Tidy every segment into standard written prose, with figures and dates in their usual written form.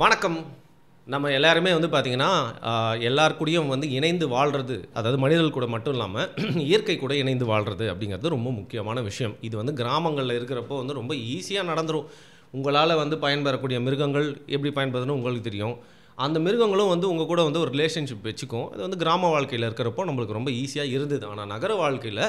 வணக்கம். நம்ம எல்லாருமே வந்து பார்த்தீங்கன்னா, எல்லார் கூடயும் வந்து இணைந்து வாழ்றது, அதாவது மனிதர்கள் கூட மட்டும் இல்லாம, இயற்கை கூட இணைந்து வாழ்றது அப்படிங்கிறது ரொம்ப முக்கியமான விஷயம். இது வந்து கிராமங்கள்ல இருக்கிறப்போ வந்து ரொம்ப ஈஸியா நடந்துரும். உங்களால வந்து பயன்பெறக்கூடிய மிருகங்கள் எப்படி பயன்படுதுன்னு உங்களுக்கு தெரியும். அந்த மிருகங்களும் வந்து உங்க கூட வந்து ஒரு ரிலேஷன்ஷிப் வச்சுக்கும். அது வந்து கிராம வாழ்க்கையில இருக்கிறப்போ நம்மளுக்கு ரொம்ப ஈஸியா இருந்தது. ஆனா நகர வாழ்க்கையில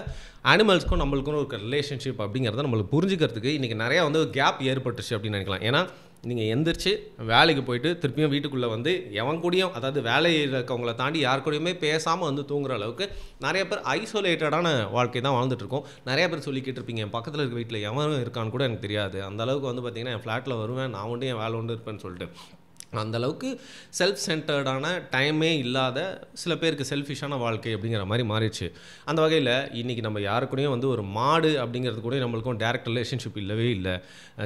அனிமல்ஸ்க்கும் நம்மளுக்கும் இருக்க ரிலேஷன்ஷிப் அப்படிங்கிறத நம்மளுக்கு புரிஞ்சுக்கிறதுக்கு இன்னைக்கு நெறையா வந்து கேப் ஏற்பட்டுருச்சு அப்படின்னு நினைக்கலாம். ஏன்னா, நீங்க எந்திரிச்சு வேலைக்கு போயிட்டு திருப்பியும் வீட்டுக்குள்ள வந்து எவன் கூடயும், அதாவது வேலையில இருக்கவங்கள தாண்டி யார் கூடயுமே பேசாம வந்து தூங்குற அளவுக்கு நெறைய பேர் ஐசோலேட்டடான வாழ்க்கை தான் வாழ்ந்துட்டு இருக்கோம். நெறைய பேர் சொல்லிக்கிட்டு இருப்பீங்க, என் பக்கத்துல இருக்க வீட்ல எவன் இருக்கான்னு கூட எனக்கு தெரியாது. அந்த அளவுக்கு வந்து பார்த்தீங்கன்னா, என் ஃப்ளாட்ல வருவேன், நான் உண்டு என் வேலை உண்டு இருப்பேன்னு சொல்லிட்டு. அந்த அளவுக்கு செல்ஃப் சென்டர்டான டைமே இல்லாத சில பேருக்கு செல்ஃபிஷான வாழ்க்கை அப்படிங்கிற மாதிரி மாறிடுச்சு. அந்த வகையில் இன்றைக்கி நம்ம யாரு கூடயும் வந்து ஒரு மாடு அப்படிங்கிறது கூட நம்மளுக்கும் டைரக்ட் ரிலேஷன்ஷிப் இல்லவே இல்லை.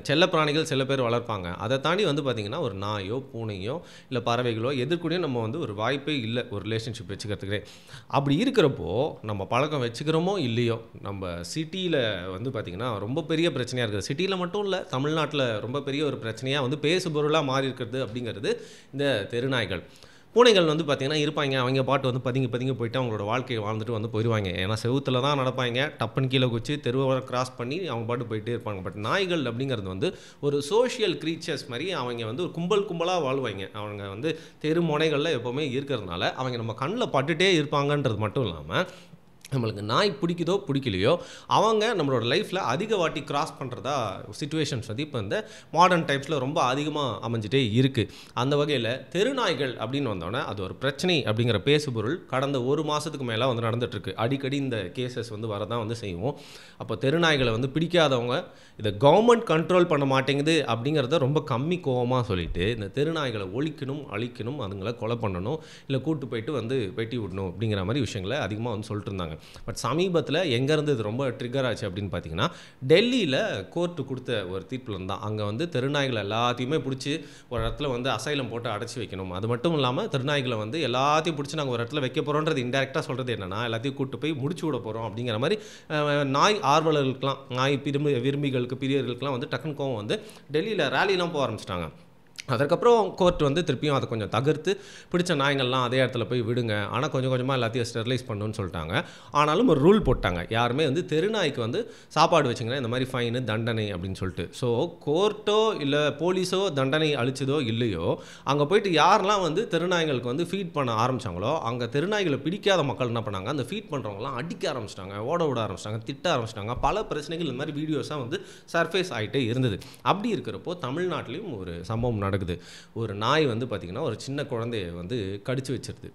செல்ல பிராணிகள் சில பேர் வளர்ப்பாங்க. அதை தாண்டி வந்து பார்த்திங்கன்னா ஒரு நாயோ பூனையோ இல்லை பறவைகளோ எதிர்கூடயும் நம்ம வந்து ஒரு வாய்ப்பே இல்லை ஒரு ரிலேஷன்ஷிப் வச்சுக்கிறதுக்கு. அப்படி இருக்கிறப்போ நம்ம பழக்கம் வச்சுக்கிறோமோ இல்லையோ, நம்ம சிட்டியில் வந்து பார்த்திங்கன்னா ரொம்ப பெரிய பிரச்சனையாக இருக்குது. சிட்டியில் மட்டும் இல்லை, தமிழ்நாட்டில் ரொம்ப பெரிய ஒரு பிரச்சனையாக வந்து பேசுபொருளாக மாறி இருக்கிறது அப்படிங்கிறது இந்த தெருநாய்கள். பூனைகள் வந்து பார்த்தீங்கன்னா இருப்பாங்க, அவங்க பாட்டு வந்து பதுங்கி பதுங்கி போயிட்டு அவங்களோட வாழ்க்கையை வாழ்ந்துட்டு வந்து போயிடுவாங்க. ஏன்னா செவுத்துல தான் நடப்பாங்க, டப்புன்னு கீழே குச்சி தெருவை கிராஸ் பண்ணி அவங்க பாட்டு போயிட்டே இருப்பாங்க. பட் நாய்கள் அப்படிங்கிறது வந்து ஒரு சோஷியல் க்ரீச்சர்ஸ் மாதிரி அவங்க வந்து ஒரு கும்பல் கும்பலாக வாழ்வாங்க. அவங்க வந்து தெரு முனைகளில் எப்போவுமே இருக்கிறதுனால அவங்க நம்ம கண்ணில் பட்டுட்டே இருப்பாங்கன்றது மட்டும் இல்லாமல், நம்மளுக்கு நாய் பிடிக்குதோ பிடிக்கலையோ, அவங்க நம்மளோட லைஃப்பில் அதிக வாட்டி கிராஸ் பண்ணுறதா சிச்சுவேஷன்ஸ் வந்து இப்போ இந்த மாடர்ன் டைப்ஸில் ரொம்ப அதிகமாக அமைஞ்சிட்டே இருக்குது. அந்த வகையில் தெருநாய்கள் அப்படின்னு வந்தோடனே அது ஒரு பிரச்சனை அப்படிங்கிற பேசுபொருள் கடந்த ஒரு மாதத்துக்கு மேலே வந்து நடந்துகிட்ருக்கு. அடிக்கடி இந்த கேசஸ் வந்து வரதான் வந்து செய்வோம். அப்போ தெருநாய்களை வந்து பிடிக்காதவங்க இதை கவர்மெண்ட் கண்ட்ரோல் பண்ண மாட்டேங்குது அப்படிங்கிறத ரொம்ப கம்மி கோவமாக சொல்லிட்டு, இந்த தெருநாய்களை ஒழிக்கணும், அழிக்கணும், அதுங்களை கொலை பண்ணணும், இல்லை கூட்டு போயிட்டு வந்து வெட்டி விடணும் அப்படிங்கிற மாதிரி விஷயங்களை அதிகமாக வந்து சொல்லிட்டு இருந்தாங்க. பட் சமீபத்தில் எங்கேருந்து இது ரொம்ப ட்ரிகர் ஆச்சு அப்படின்னு பார்த்தீங்கன்னா, டெல்லியில் கோர்ட்டு கொடுத்த ஒரு தீர்ப்பில் இருந்தால் அங்கே வந்து தெருநாய்களை எல்லாத்தையுமே பிடிச்சி ஒரு இடத்துல வந்து அசைலம் போட்டு அடைச்சி வைக்கணும். அது மட்டும் இல்லாமல் தெருநாய்களை வந்து எல்லாத்தையும் பிடிச்சி நாங்கள் ஒரு இடத்துல வைக்க போகிறோன்றது இன்டெரக்டாக சொல்கிறது என்னென்னா, எல்லாத்தையும் கூட்டு போய் முடிச்சு விட போகிறோம் அப்படிங்கிற மாதிரி நாய் ஆர்வலர்களுக்கெல்லாம், நாய் விரும்பிகளுக்கு பிரியர்களுக்கெல்லாம் வந்து டக்குனு கோவம் வந்து டெல்லியில் ரேலிலாம் போக ஆரம்பிச்சிட்டாங்க. அதுக்கப்புறம் கோர்ட் வந்து திருப்பியும் அதை கொஞ்சம் தகர்த்து பிடிச்ச நாய்கள்லாம் அதே இடத்துல போய் விடுங்க, ஆனால் கொஞ்சம் கொஞ்சமாக எல்லாத்தையும் ஸ்டெரிலைஸ் பண்ணணும்னு சொல்லிட்டாங்க. ஆனாலும் ஒரு ரூல் போட்டாங்க, யாருமே வந்து தெருநாய்க்கு வந்து சாப்பாடு வச்சிங்கன்னா இந்த மாதிரி ஃபைனு தண்டனை அப்படின்னு சொல்லிட்டு. ஸோ கோர்ட்டோ இல்லை போலீஸோ தண்டனை அளிச்சதோ இல்லையோ, அங்கே போயிட்டு யாரெல்லாம் வந்து தெருநாய்களுக்கு வந்து ஃபீட் பண்ண ஆரம்பித்தாங்களோ, அங்கே தெருநாய்களை பிடிக்காத மக்கள் என்ன பண்ணாங்க, அந்த ஃபீட் பண்ணுறவங்களாம் அடிக்க ஆரம்பிச்சிட்டாங்க, ஓட விட ஆரம்பிச்சிட்டாங்க, திட்ட ஆரம்பிச்சிட்டாங்க. பல பிரச்சனைகள் இந்த மாதிரி வீடியோஸாக வந்து சர்ஃபேஸ் ஆகிட்டே இருந்தது. அப்படி இருக்கிறப்போ தமிழ்நாட்டிலையும் ஒரு சம்பவம் நடக்குது. ஒரு நாய் வந்து பார்த்திங்கன்னா ஒரு சின்ன குழந்தைய வந்து கடிச்சு வச்சிருது.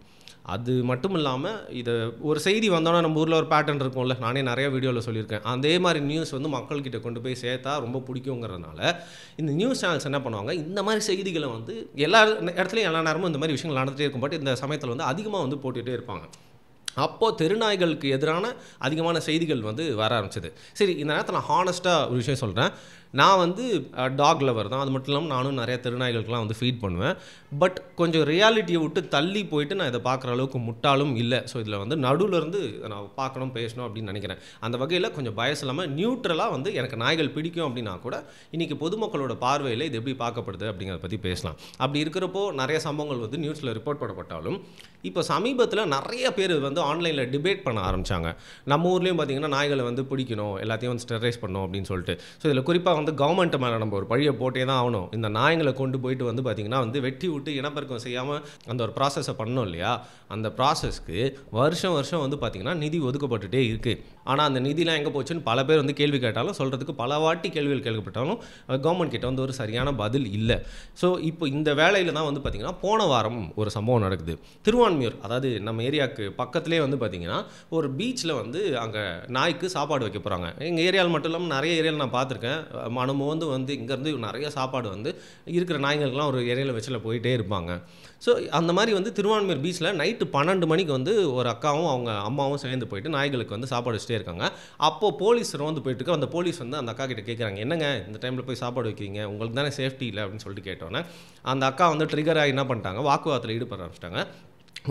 அது மட்டும் இல்லாமல் இதை ஒரு செய்தி வந்தோன்னா நம்ம ஊரில் ஒரு பேட்டர்ன் இருக்கும்ல, நானே நிறைய வீடியோவில் சொல்லியிருக்கேன். அதே மாதிரி நியூஸ் வந்து மக்கள்கிட்ட கொண்டு போய் சேர்த்தா ரொம்ப பிடிக்குங்கிறதுனால இந்த நியூஸ் சேனல்ஸ் என்ன பண்ணுவாங்க, இந்த மாதிரி செய்திகளை வந்து எல்லா இடத்துலையும் எல்லா நேரமும் இந்த மாதிரி விஷயங்கள் நடந்துகிட்டே இருக்கும். பட் இந்த சமயத்தில் வந்து அதிகமாக வந்து போட்டுகிட்டே இருப்பாங்க. அப்போது தெருநாய்களுக்கு எதிரான அதிகமான செய்திகள் வந்து வர ஆரம்பிச்சது. சரி, இந்த நேரத்தில் நான் ஹானஸ்ட்டாக ஒரு விஷயம் சொல்கிறேன். நான் வந்து டாக் லவர் தான். அது மட்டும் இல்லாமல் நானும் நிறைய தெருநாய்களுக்கெலாம் வந்து ஃபீட் பண்ணுவேன். பட் கொஞ்சம் ரியாலிட்டியை விட்டு தள்ளி போயிட்டு நான் இதை பார்க்குற அளவுக்கு முட்டாளும் இல்லை. ஸோ இதில் வந்து நடுவிலேருந்து நான் பார்க்கணும், பேசணும் அப்படின்னு நினைக்கிறேன். அந்த வகையில் கொஞ்சம் பயஸ் இல்லாமல் நியூட்ரலாக வந்து எனக்கு நாய்கள் பிடிக்கும் அப்படின்னா கூட இன்றைக்கி பொதுமக்களோட பார்வையில் இது எப்படி பார்க்கப்படுது அப்படிங்கிறத பற்றி பேசலாம். அப்படி இருக்கிறப்போ நிறைய சம்பவங்கள் வந்து நியூஸில் ரிப்போர்ட் பண்ணப்பட்டாலும் இப்போ சமீபத்தில் நிறைய பேர் வந்து ஆன்லைனில் டிபேட் பண்ண ஆரம்பித்தாங்க. நம்ம ஊர்லேயும் பார்த்திங்கன்னா நாய்களை வந்து பிடிக்கணும், எல்லாத்தையும் வந்து ஸ்டெரைஸ் பண்ணணும் அப்படின்னு சொல்லிட்டு. ஸோ இதில் குறிப்பாக வந்து கவர்மெண்ட் மேலே நம்ம ஒரு பழியை போட்டே தான் ஆகணும். இந்த நாய்களை கொண்டு போயிட்டு வந்து பார்த்திங்கன்னா வந்து வெட்டி விட்டு இனப்பெருக்கம் செய்யாமல் அந்த ஒரு ப்ராசஸை பண்ணோம் இல்லையா, அந்த ப்ராசஸ்க்கு வருஷம் வருஷம் வந்து பார்த்திங்கன்னா நிதி ஒதுக்கப்பட்டுகிட்டே இருக்குது. ஆனால் அந்த நிதிலாம் எங்கே போச்சுன்னு பல பேர் வந்து கேள்வி கேட்டாலும், சொல்கிறதுக்கு பல வாட்டி கேள்விகள் கேட்கப்பட்டாலும் கவர்மெண்ட் கிட்ட வந்து ஒரு சரியான பதில் இல்லை. ஸோ இப்போ இந்த வேலையில் தான் வந்து பார்த்திங்கன்னா போன வாரம் ஒரு சம்பவம் நடக்குது. திருவான்மியூர், அதாவது நம்ம ஏரியாவுக்கு பக்கத்துலேயே வந்து பார்த்திங்கன்னா ஒரு பீச்சில் வந்து அங்கே நாய்க்கு சாப்பாடு வைக்க போகிறாங்க. எங்கள் ஏரியாவில் மட்டும் இல்லாமல் நிறைய ஏரியாவில் நான் பார்த்துருக்கேன். மனமோந்து வந்து இங்கேருந்து நிறைய சாப்பாடு வந்து இருக்கிற நாய்களுக்கெல்லாம் ஒரு ஏரியாவில் வச்சுல போயிட்டே இருப்பாங்க. ஸோ அந்த மாதிரி வந்து திருவான்மியூர் பீச்சில் நைட்டு 12 மணிக்கு வந்து ஒரு அக்காவும் அவங்க அம்மாவும் சேர்ந்து போயிட்டு நாய்களுக்கு வந்து சாப்பாடு வச்சுட்டே இருக்காங்க. அப்போது போலீஸ் வந்து போயிட்டு அந்த போலீஸ் வந்து அந்த அக்கா கிட்ட கேட்குறாங்க, என்னங்க இந்த டைமில் போய் சாப்பாடு வைக்கிறீங்க, உங்களுக்கு தானே சேஃப்டி இல்லை அப்படின்னு சொல்லிட்டு கேட்டோன்னே அந்த அக்கா வந்து ட்ரிகர் ஆகி என்ன பண்ணிட்டாங்க, வாக்குவாதத்தில் ஈடுபட ஆரம்பிச்சிட்டாங்க.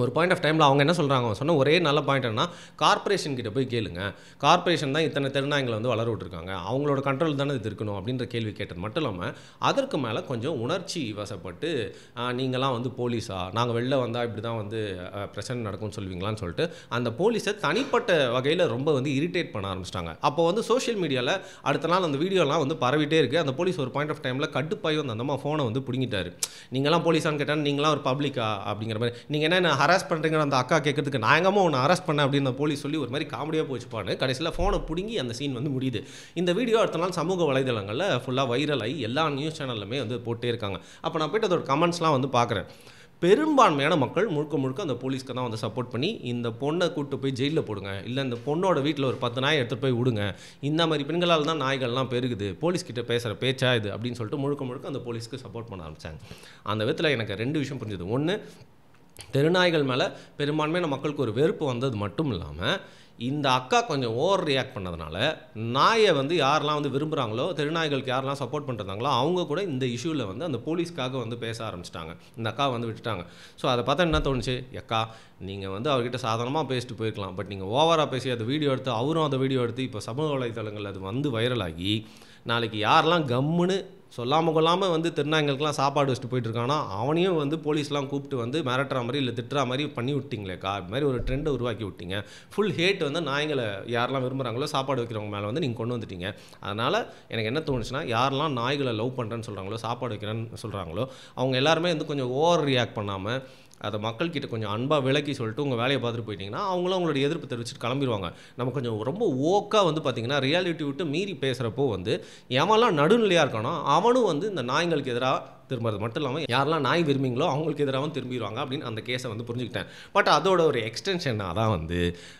ஒரு பாயிண்ட் ஆஃப் டைமில் அவங்க என்ன சொல்கிறாங்க, சொன்ன ஒரே நல்ல பாயிண்ட் என்னன்னா, கார்ப்பரேஷன் கிட்ட போய் கேளுங்க, கார்ப்பரேஷன் தான் இத்தனை தெருநாய்களை வந்து வளர விட்டுருக்காங்க, அவங்களோட கண்ட்ரோல் தானே இது இருக்கணும் அப்படின்ற கேள்வி கேட்டது மட்டும் இல்லாமல் அதற்கு மேலே கொஞ்சம் உணர்ச்சி வசப்பட்டு நீங்களாம் வந்து போலீஸா, நாங்கள் வெளில வந்தால் இப்படி தான் வந்து பிரச்சனை நடக்கும்னு சொல்லுவீங்களான்னு சொல்லிட்டு அந்த போலீஸை தனிப்பட்ட வகையில் ரொம்ப வந்து இரிட்டேட் பண்ண ஆரம்பிச்சிட்டாங்க. அப்போ வந்து சோஷியல் மீடியாவில் அடுத்த நாள் அந்த வீடியோலாம் வந்து பரவிட்டே இருக்குது. அந்த போலீஸ் ஒரு பாயிண்ட் ஆஃப் டைமில் கடுப்பாகி வந்து அந்த ஃபோனை வந்து பிடிங்கிட்டாரு. நீங்களாம் போலீஸான்னு கேட்டால் நீங்களாம் ஒரு பப்ளிக்கா அப்படிங்கிற மாதிரி, நீங்கள் என்ன ஹராஸ் பண்ணுறீங்க அந்த அக்கா கேட்கறதுக்கு, நான் எங்கம்மா உன்னை அரெஸ்ட் பண்ணேன் அப்படின்னு போலீஸ் சொல்லி ஒரு மாதிரி காமெடியாக போச்சுப்பான்னு கடைசியில் ஃபோனை பிடுங்கி அந்த சீன் வந்து முடியுது. இந்த வீடியோ அடுத்த நாள் சமூக வலைதளங்களில் ஃபுல்லாக வைரல் ஆகி எல்லா நியூஸ் சேனல்லுமே வந்து போட்டே இருக்காங்க. அப்போ நான் போய்ட்டு அதோட கமெண்ட்ஸ்லாம் வந்து பார்க்குறேன். பெரும்பான்மையான மக்கள் முழுக்க அந்த போலீஸ்க்கு தான் வந்து சப்போர்ட் பண்ணி இந்த பொண்ணை கூப்பிட்டு போய் ஜெயிலில் போடுங்க, இல்லை இந்த பொண்ணோட வீட்டில் ஒரு 10 நாயை எடுத்துகிட்டு போய் விடுங்க, இந்த மாதிரி பெண்களால் தான் நாய்கள்லாம் பெருகுது, போலீஸ்கிட்ட பேசுகிற பேச்சா இது அப்படின்னு சொல்லிட்டு முழுக்க அந்த போலீஸ்க்கு சப்போர்ட் பண்ண ஆரம்பித்தாங்க. அந்த விதத்தில் எனக்கு 2 விஷயம் புரிஞ்சுது. ஒன்று, தெருநாய்கள் மேலே பெரும்பான்மையான மக்களுக்கு ஒரு வெறுப்பு வந்தது மட்டும் இல்லாமல் இந்த அக்கா கொஞ்சம் ஓவர் ரியாக்ட் பண்ணதுனால நாயை வந்து யாரெல்லாம் வந்து விரும்புகிறாங்களோ, தெருநாய்களுக்கு யாரெல்லாம் சப்போர்ட் பண்ணுறாங்களோ அவங்க கூட இந்த இஷ்யூவில் வந்து அந்த போலீஸ்க்காக வந்து பேச ஆரம்பிச்சிட்டாங்க. இந்த அக்கா வந்து விட்டுட்டாங்க. ஸோ அதை பார்த்தா என்ன தோணுச்சு, அக்கா நீங்கள் வந்து அவர்கிட்ட சாதாரணமாக பேசிட்டு போயிருக்கலாம், பட் நீங்கள் ஓவராக பேசி அதை வீடியோ எடுத்து அவரும் அந்த வீடியோ எடுத்து இப்போ சமூக வலைதளங்கள் அது வந்து வைரலாகி நாளைக்கு யாரெல்லாம் கம்முன்னு சொல்லாமல் கொள்ளாமல் வந்து திருநாய்களுக்கெல்லாம் சாப்பாடு வச்சுட்டு போயிட்டுருக்கானோ அவனையும் வந்து போலீஸ்லாம் கூப்பிட்டு வந்து மிரட்டுற மாதிரி இல்லை திட்டுற மாதிரி பண்ணி விட்டிங்களேக்கா, இது மாதிரி ஒரு ட்ரெண்டை உருவாக்கி விட்டீங்க. ஃபுல் ஹேட் வந்து நாய்களை யாரெல்லாம் விரும்புகிறாங்களோ சாப்பாடு வைக்கிறவங்க மேலே வந்து நீங்கள் கொண்டு வந்துட்டீங்க. அதனால் எனக்கு என்ன தோணுச்சுன்னா, யாரெல்லாம் நாய்களை லவ் பண்ணுறேன்னு சொல்கிறாங்களோ, சாப்பாடு வைக்கிறேன்னு சொல்கிறாங்களோ, அவங்க எல்லாருமே வந்து கொஞ்சம் ஓவர் ரியாக்ட் பண்ணாமல் அதை மக்கள்கிட்ட கொஞ்சம் அன்பாக விளக்கி சொல்லிட்டு உங்கள் வேலையை பார்த்துட்டு போயிட்டீங்கன்னா அவங்களும் அவங்களோட எதிர்ப்பு தெரிவிச்சுட்டு கிளம்பிடுவாங்க. நம்ம கொஞ்சம் ரொம்ப ஓக்காக வந்து பார்த்திங்கன்னா ரியாலிட்டி விட்டு மீறி பேசுகிறப்போ வந்து எவன்லாம் நடுநிலையாக இருக்கானோ அவனும் வந்து இந்த நாய்களுக்கு எதிராக திரும்புறது மட்டும் இல்லாமல் யாரெல்லாம் நாய் விரும்பிங்களோ அவங்களுக்கு எதிராகவும் திரும்பிடுவாங்க அப்படின்னு அந்த கேஸை வந்து புரிஞ்சுக்கிட்டேன். பட் அதோட ஒரு எக்ஸ்டென்ஷனாக தான் வந்து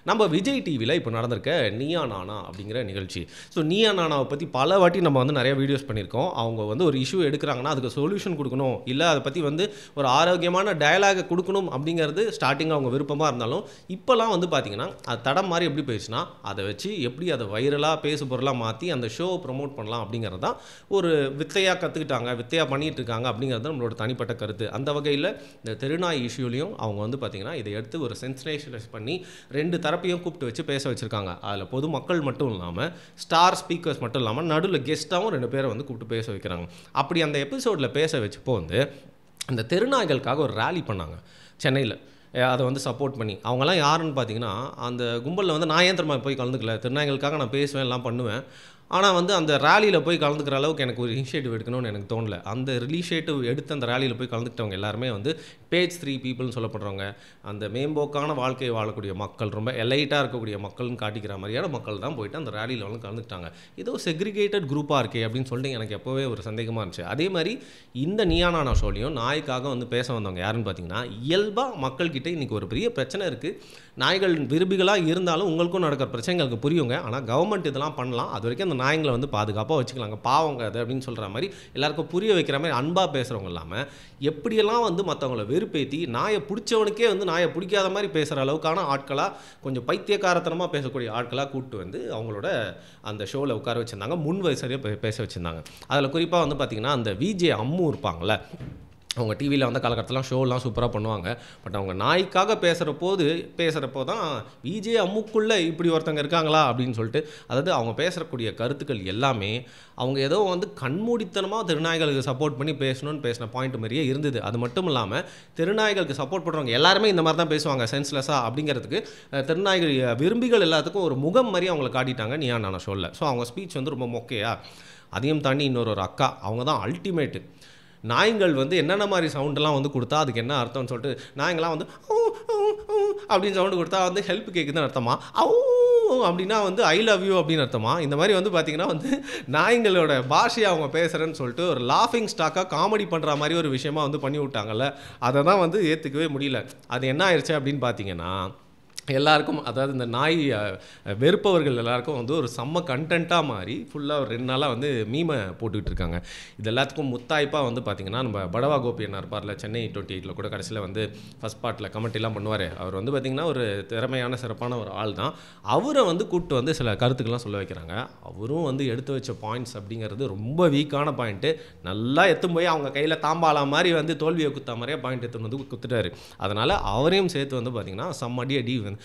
நம்ம விஜய் டிவியில் இப்போ நடந்திருக்க நீயா நானா அப்படிங்கிற நிகழ்ச்சி. ஸோ நீயா நானாவை பற்றி பல வாட்டி நம்ம வந்து நிறைய வீடியோஸ் பண்ணியிருக்கோம். அவங்க வந்து ஒரு இஷ்யூ எடுக்கிறாங்கன்னா அதுக்கு சொல்யூஷன் கொடுக்கணும், இல்லை அதை பற்றி வந்து ஒரு ஆரோக்கியமான டயலாகை கொடுக்கணும் அப்படிங்கிறது ஸ்டார்டிங் அவங்க விருப்பமாக இருந்தாலும் இப்போலாம் வந்து பார்த்திங்கன்னா அது தடம் மாதிரி எப்படி போயிடுச்சுன்னா அதை வச்சு எப்படி அதை வைரலாக பேசு பொருளாக மாற்றி அந்த ஷோவை ப்ரொமோட் பண்ணலாம் அப்படிங்கிறது தான் ஒரு வித்தையாக கற்றுக்கிட்டாங்க, வித்தையாக பண்ணிகிட்டு இருக்காங்க அப்படிங்கிறது நம்மளோட தனிப்பட்ட கருத்து. அந்த வகையில் இந்த தெருநாய் இஷ்யூலையும் அவங்க வந்து பார்த்திங்கன்னா இதை எடுத்து ஒரு சென்சேஷனலைஸ் பண்ணி 2 தரப்பையும் கூப்பிட்டு வச்சு பேச வச்சுருக்காங்க. அதில் பொதுமக்கள் மட்டும் இல்லாமல் ஸ்டார் ஸ்பீக்கர்ஸ் மட்டும் இல்லாமல் நடுவில் கெஸ்ட்டாகவும் 2 பேரை வந்து கூப்பிட்டு பேச வைக்கிறாங்க. அப்படி அந்த எபிசோடில் பேச வச்சப்போ வந்து அந்த தெருநாய்களுக்காக ஒரு ரேலி பண்ணாங்க சென்னையில். அதை வந்து சப்போர்ட் பண்ணி அவங்கெல்லாம் யாருன்னு பார்த்தீங்கன்னா, அந்த கும்பலில் வந்து நான் ஏன் திரும்ப போய் கலந்துக்கல, திருநாய்களுக்காக நான் பேசுவேன் எல்லாம் பண்ணுவேன், ஆனால் வந்து அந்த ரேலியில் போய் கலந்துக்கிற அளவுக்கு எனக்கு ஒரு இனிஷியேட்டிவ் எடுக்கணும்னு எனக்கு தோணலை. அந்த இனிஷியேட்டிவ் எடுத்து அந்த ரேலியில் போய் கலந்துக்கிட்டவங்க எல்லாருமே வந்து பேஜ் 3 பீப்புள்னு சொல்லப்படுறவங்க, அந்த மேம்போக்கான வாழ்க்கையை வாழக்கூடிய மக்கள், ரொம்ப எலைட்டாக இருக்கக்கூடிய மக்கள்னு காட்டிக்கிற மாதிரியான மக்கள் தான் போயிட்டு அந்த ரேலியில் வந்து கலந்துக்கிட்டாங்க. ஏதோ செக்ரிகேட்டட் குரூப்பாக இருக்கே அப்படின்னு சொல்லிட்டு எனக்கு எப்போவே ஒரு சந்தேகமாக இருந்துச்சு. அதே மாதிரி இந்த நீயா நானா ஷோலையும் நாய்க்காக வந்து பேச வந்தவங்க யாருன்னு பார்த்தீங்கன்னா, இயல்பாக மக்கள்கிட்ட இன்றைக்கி ஒரு பெரிய பிரச்சனை இருக்குது, நாய்கள் விரும்பிகளாக இருந்தாலும் உங்களுக்கும் நடக்கிற பிரச்சனைகளுக்கு புரியுங்க, ஆனால் கவர்மெண்ட் இதெல்லாம் பண்ணலாம், அது வரைக்கும் அந்த நாய்களை வந்து பாதுகாப்பாக வச்சுக்கலாங்க, பாவங்க அது அப்படின்னு சொல்கிற மாதிரி எல்லாருக்கும் புரிய வைக்கிற மாதிரி அன்பாக பேசுகிறவங்க இல்லாமல் எப்படியெல்லாம் வந்து மற்றவங்கள வெறுப்பேற்றி நாயை பிடிச்சவனுக்கே வந்து நாயை பிடிக்காத மாதிரி பேசுகிற அளவுக்கான ஆட்களாக, கொஞ்சம் பைத்தியக்காரத்தனமாக பேசக்கூடிய ஆட்களாக கூப்பிட்டு வந்து அவங்களோட அந்த ஷோவில் உட்கார வச்சுருந்தாங்க, முன் வயசுலேயே பேச வச்சுருந்தாங்க. அதில் குறிப்பாக வந்து பார்த்திங்கன்னா அந்த விஜே அம்மு இருப்பாங்கள்ல, அவங்க டிவியில் வந்து காலகட்டத்திலாம் ஷோலாம் சூப்பராக பண்ணுவாங்க. பட் அவங்க நாய்க்காக பேசுகிறப்போ தான் விஜே அம்முக்குள்ளே இப்படி ஒருத்தங்க இருக்காங்களா அப்படின்னு சொல்லிட்டு, அதாவது அவங்க பேசக்கூடிய கருத்துக்கள் எல்லாமே அவங்க ஏதோ வந்து கண்மூடித்தனமாக திருநாய்களுக்கு சப்போர்ட் பண்ணி பேசணும்னு பேசின பாயிண்ட் மாதிரியே இருந்தது. அது மட்டும் இல்லாமல் திருநாய்களுக்கு சப்போர்ட் பண்ணுறவங்க எல்லாருமே இந்த மாதிரி தான் பேசுவாங்க சென்ஸ்லெஸ்ஸாக அப்படிங்கிறதுக்கு திருநாய்கள் விரும்பிகள் எல்லாத்துக்கும் ஒரு முகம் மாதிரி அவங்களை காட்டிட்டாங்க நீயா நானா ஷோவில். ஸோ அவங்க ஸ்பீச் வந்து ரொம்ப மொக்கையா. அதையும் தாண்டி இன்னொரு அக்கா, அவங்க தான் அல்டிமேட்டு. நாய்கள் வந்து என்னென்ன மாதிரி சவுண்டெல்லாம் வந்து கொடுத்தா அதுக்கு என்ன அர்த்தம்னு சொல்லிட்டு, நாய்ங்களாம் வந்து அப்படின்னு சவுண்டு கொடுத்தா வந்து ஹெல்ப் கேட்குதுன்னு அர்த்தமா, அப்படின்னா வந்து ஐ லவ் யூ அப்படின்னு அர்த்தமா. இந்த மாதிரி வந்து பார்த்திங்கன்னா வந்து நாய்களோட பாஷையை அவங்க பேசுகிறேன்னு சொல்லிட்டு ஒரு லாஃபிங் ஸ்டாக்காக காமெடி பண்ணுற மாதிரி ஒரு விஷயமா வந்து பண்ணி விட்டாங்கல்ல, அதை தான் வந்து ஏற்றுக்கவே முடியல. அது என்ன ஆயிடுச்சு அப்படின்னு பார்த்தீங்கன்னா, எல்லாருக்கும் அதாவது இந்த நாய் வெறுப்பவர்கள் எல்லாருக்கும் வந்து ஒரு செம்ம கண்டென்ட்டாக மாறி ஃபுல்லாக ஒரு 2 நாளாக வந்து மீமை போட்டுக்கிட்டு இருக்காங்க. இது எல்லாத்துக்கும் முத்தாய்ப்பாக வந்து பார்த்திங்கன்னா நம்ம படவா கோபி என்ன இருப்பார்ல சென்னை 28 கூட கடைசியில் வந்து ஃபஸ்ட் பார்ட்டில் கமெண்ட்லாம் பண்ணுவார். அவர் வந்து பார்த்திங்கன்னா ஒரு திறமையான சிறப்பான ஒரு ஆள் தான். அவரை வந்து கூப்பிட்டு வந்து சில கருத்துக்கள்லாம் சொல்ல வைக்கிறாங்க. அவரும் வந்து எடுத்து வச்ச பாயிண்ட்ஸ் அப்படிங்கிறது ரொம்ப வீக்கான பாயிண்ட்டு. நல்லா எடுத்துன்னு போய் அவங்க கையில் தாம்பாலா மாதிரி வந்து தோல்வியை குத்தா மாதிரியே பாயிண்ட் எடுத்துன்னு வந்து குத்துட்டாரு. அதனால் அவரையும் சேர்த்து வந்து பார்த்திங்கன்னா செம்ம அடி வந்து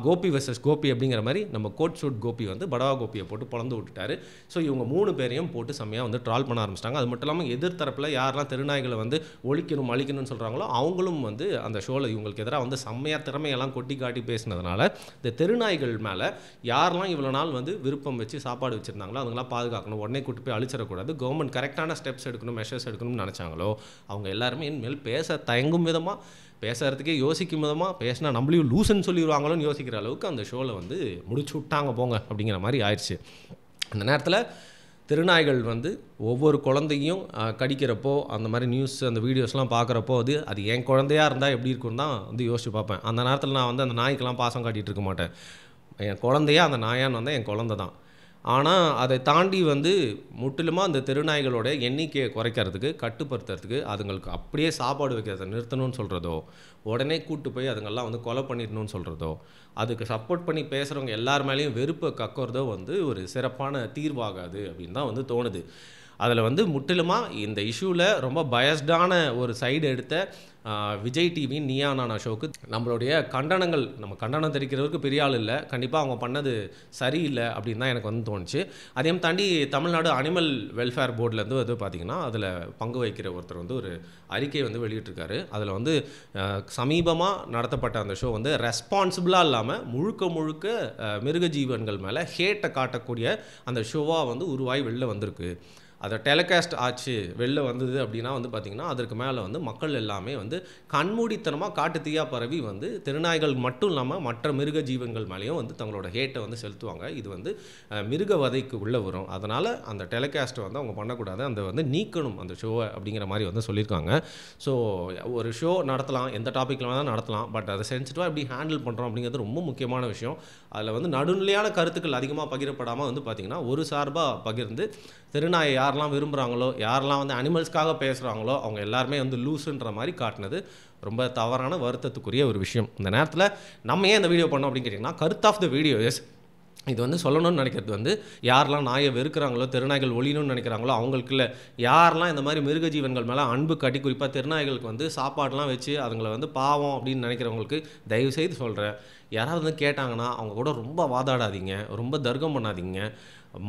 கோபி வெர்சஸ் கோபி அப்படிங்கிற மாதிரி நம்ம கோட் ஷூட் கோபி வந்து படவா கோபியை போட்டு பொழந்து விட்டுட்டாரு. ஸோ இவங்க 3 பேரையும் போட்டு செம்மையாக வந்து ட்ரால் பண்ண ஆரம்பிச்சிட்டாங்க. அது மட்டும் இல்லாமல் எதிர்த்தரப்பில் யாரெல்லாம் தெருநாய்களை வந்து ஒழிக்கணும் அழிக்கணும்னு சொல்கிறாங்களோ அவங்களும் வந்து அந்த ஷோவில் இவங்களுக்கு எதிராக வந்து செம்மையாக திறமையெல்லாம் கொட்டி காட்டி பேசினதுனால இந்த தெருநாய்கள் மேலே யாரெல்லாம் இவ்வளோ நாள் வந்து விருப்பம் வச்சு சாப்பாடு வச்சுருந்தாங்களோ அவங்களாம் பாதுகாக்கணும், உடனே கூட்டு போய் அழிச்சிடக்கூடாது, கவர்மெண்ட் கரெக்டான ஸ்டெப்ஸ் எடுக்கணும், மெஷர்ஸ் எடுக்கணும்னு நினச்சாங்களோ அவங்க எல்லாருமே இனிமேல் பேச தயங்கும் விதமாக, பேசுறதுக்கே யோசிக்கும் விதமாக, பேசினா நம்மளையும் லூசுன்னு சொல்லிடுவாங்களோன்னு யோசிக்கிற அளவுக்கு அந்த ஷோவில் வந்து முடிச்சு விட்டாங்க போங்க அப்படிங்கிற மாதிரி ஆயிடுச்சு. அந்த நேரத்தில் திருநாய்கள் வந்து ஒவ்வொரு குழந்தையும் கடிக்கிறப்போ அந்த மாதிரி நியூஸ் அந்த வீடியோஸ்லாம் பார்க்குறப்போ அது என் குழந்தையாக இருந்தால் எப்படி இருக்குன்னு தான் வந்து யோசிச்சு பார்ப்பேன். அந்த நேரத்தில் நான் வந்து அந்த நாய்க்கெலாம் பாசம் காட்டிகிட்டு இருக்க மாட்டேன். என் குழந்தையா அந்த நாயான்னு வந்தால் என் குழந்தை தான். ஆனால் அதை தாண்டி வந்து முற்றிலுமாக அந்த தெருநாய்களோட எண்ணிக்கையை குறைக்கிறதுக்கு, கட்டுப்படுத்துறதுக்கு, அதுங்களுக்கு அப்படியே சாப்பாடு வைக்கிறத நிறுத்தணும்னு சொல்கிறதோ, உடனே கூட்டு போய் அதுங்கெல்லாம் வந்து கொலை பண்ணிடணும்னு சொல்கிறதோ, அதுக்கு சப்போர்ட் பண்ணி பேசுகிறவங்க எல்லார் மேலேயும் வெறுப்பை கக்கிறதோ வந்து ஒரு சிறப்பான தீர்வாகாது அப்படின்னு தான் வந்து தோணுது. அதில் வந்து முற்றிலுமாக இந்த இஷ்யூவில் ரொம்ப பயஸ்டான ஒரு சைடு எடுத்த விஜய் டிவி நீயா நானா ஷோவுக்கு நம்மளுடைய கண்டனங்கள், நம்ம கண்டனம் தெரிவிக்கிறவருக்கு பெரிய ஆள் இல்லை, கண்டிப்பாக அவங்க பண்ணது சரியில்லை அப்படின்னு தான் எனக்கு வந்து தோணுச்சு. அதையும் தாண்டி தமிழ்நாடு அனிமல் வெல்ஃபேர் போர்ட்லேருந்து வந்து பார்த்திங்கன்னா அதில் பங்கு வகிக்கிற ஒருத்தர் வந்து ஒரு அறிக்கையை வந்து வெளியிட்டிருக்காரு. அதில் வந்து சமீபமாக நடத்தப்பட்ட அந்த ஷோ வந்து ரெஸ்பான்சிபிளாக இல்லாமல் முழுக்க மிருக ஜீவன்கள் மேலே ஹேட்டை காட்டக்கூடிய அந்த ஷோவாக வந்து உருவாகி வெளில வந்திருக்கு. அதை டெலிகாஸ்ட் ஆச்சு வெளில வந்தது அப்படின்னா வந்து பார்த்திங்கன்னா அதற்கு மேலே வந்து மக்கள் எல்லாமே வந்து கண்மூடித்தனமாக காட்டு தீயாக பரவி வந்து திருநாய்கள் மட்டும் இல்லாமல் மற்ற மிருக ஜீவன்கள் மேலேயும் வந்து தங்களோட ஹேட்டை வந்து செலுத்துவாங்க. இது வந்து மிருக வதைக்கு உள்ளே வரும். அதனால் அந்த டெலிகாஸ்ட்டை வந்து அவங்க பண்ணக்கூடாது, அந்த வந்து நீக்கணும் அந்த ஷோவை அப்படிங்கிற மாதிரி வந்து சொல்லியிருக்காங்க. ஸோ ஒரு ஷோ நடத்தலாம், எந்த டாப்பிக்கில் வேணால் நடத்தலாம், பட் அதை சென்சிட்டிவாக எப்படி ஹேண்டில் பண்ணுறோம் அப்படிங்கிறது ரொம்ப முக்கியமான விஷயம். அதில் வந்து நடுநிலையான கருத்துக்கள் அதிகமாக பகிரப்படாமல் வந்து பார்த்திங்கன்னா ஒரு சார்பாக பகிர்ந்து திருநாயை யாரெல்லாம் விரும்புகிறாங்களோ, யாரெல்லாம் வந்து அனிமல்ஸ்க்காக பேசுகிறாங்களோ அவங்க எல்லாருமே வந்து லூஸுன்ற மாதிரி காட்டினது ரொம்ப தவறான வருத்தத்துக்குரிய ஒரு விஷயம். இந்த நேரத்தில் நம்ம ஏன் இந்த வீடியோ பண்ணோம் அப்படின்னு கேட்டிங்கன்னா, கருத்து ஆஃப் த வீடியோ இஸ் இது வந்து சொல்லணும்னு நினைக்கிறது வந்து யாரெல்லாம் நாயை வெறுக்கிறாங்களோ, தெருநாய்கள் ஒழியணும்னு நினைக்கிறாங்களோ அவங்களுக்கு இல்லை, யாரெல்லாம் இந்த மாதிரி மிருக ஜீவன்கள் மேலே அன்பு காட்டி குறிப்பாக தெருநாய்களுக்கு வந்து சாப்பாடெலாம் வச்சு அதுங்களை வந்து பாவம் அப்படின்னு நினைக்கிறவங்களுக்கு தயவுசெய்து சொல்கிறேன், யாராவது வந்து கேட்டாங்கன்னா அவங்க கூட ரொம்ப வாதாடாதீங்க, ரொம்ப தர்க்கம் பண்ணாதீங்க.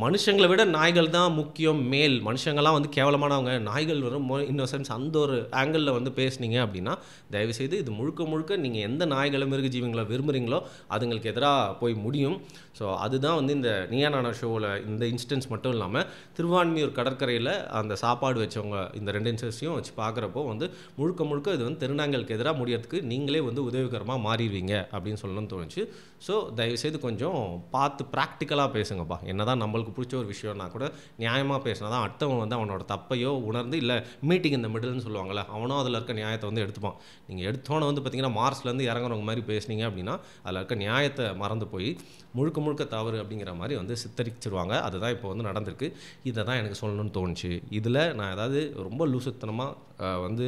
மனுஷங்களை விட நாய்கள் தான் முக்கியம், மேல் மனுஷங்கள்லாம் வந்து கேவலமானவங்க, நாய்கள் வரும் இன்னொசன்ஸ் அந்த ஒரு ஆங்கிளில் வந்து பேசுனீங்க அப்படின்னா தயவுசெய்து இது முழுக்க நீங்கள் எந்த நாய்களை மிருக ஜீவங்களை விரும்புகிறீங்களோ அதுங்களுக்கு எதிராக போய் முடியும். ஸோ அதுதான் வந்து இந்த நீயா நானா ஷோவில் இந்த இன்ஸ்டன்ஸ் மட்டும் இல்லாமல் திருவான்மியூர் கடற்கரையில் அந்த சாப்பாடு வச்சவங்க இந்த 2 இன்ஸ்டன்ஸையும் வச்சு பார்க்குறப்போ வந்து முழுக்க இது வந்து திருநாய்களுக்கு எதிராக முடியறதுக்கு நீங்களே வந்து உதவிகரமாக மாறிடுவீங்க அப்படின்னு சொல்லணும்னு தோணுச்சு. ஸோ தயவுசெய்து கொஞ்சம் பார்த்து ப்ராக்டிக்கலாக பேசுங்கப்பா. என்ன தான் நம்மளுக்கு பிடிச்ச ஒரு விஷயம்னா கூட நியாயமாக பேசினா தான் அடுத்தவன் வந்து அவனோட தப்பையோ உணர்ந்து, இல்லை மீட்டிங் இந்த மிடில்னு சொல்லுவாங்கள்ல, அவனும் அதில் இருக்க நியாயத்தை வந்து எடுத்துப்பான். நீங்கள் எடுத்தோன்னே வந்து பார்த்திங்கன்னா மார்ஸ்லேருந்து இறங்குறவங்க மாதிரி பேசுனீங்க அப்படின்னா அதில் இருக்க நியாயத்தை மறந்து போய் முழுக்க தவறு அப்படிங்கிற மாதிரி வந்து சித்தரிச்சிருவாங்க. அதுதான் இப்போ வந்து நடந்திருக்கு. இதை தான் எனக்கு சொல்லணும்னு தோணுச்சு. இதில் நான் ஏதாவது ரொம்ப லூசுத்தனமாக வந்து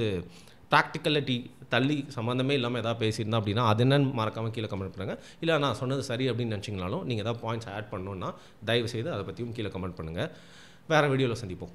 ப்ராக்டிக்கலிட்டி தள்ளி சம்மந்தமே இல்லாமல் எதாவது பேசியிருந்தேன் அப்படின்னா அது என்னன்னு மறக்காமல் கீழே கமெண்ட் பண்ணுங்கள். இல்லை நான் சொன்னது சரி அப்படின்னு நினச்சிங்கனாலும் நீங்கள் எதாவது பாயிண்ட்ஸ் ஆட் பண்ணணுன்னா தயவுசெய்து அதை பற்றியும் கீழே கமெண்ட் பண்ணுங்கள். வேறு வீடியோவில் சந்திப்போம்.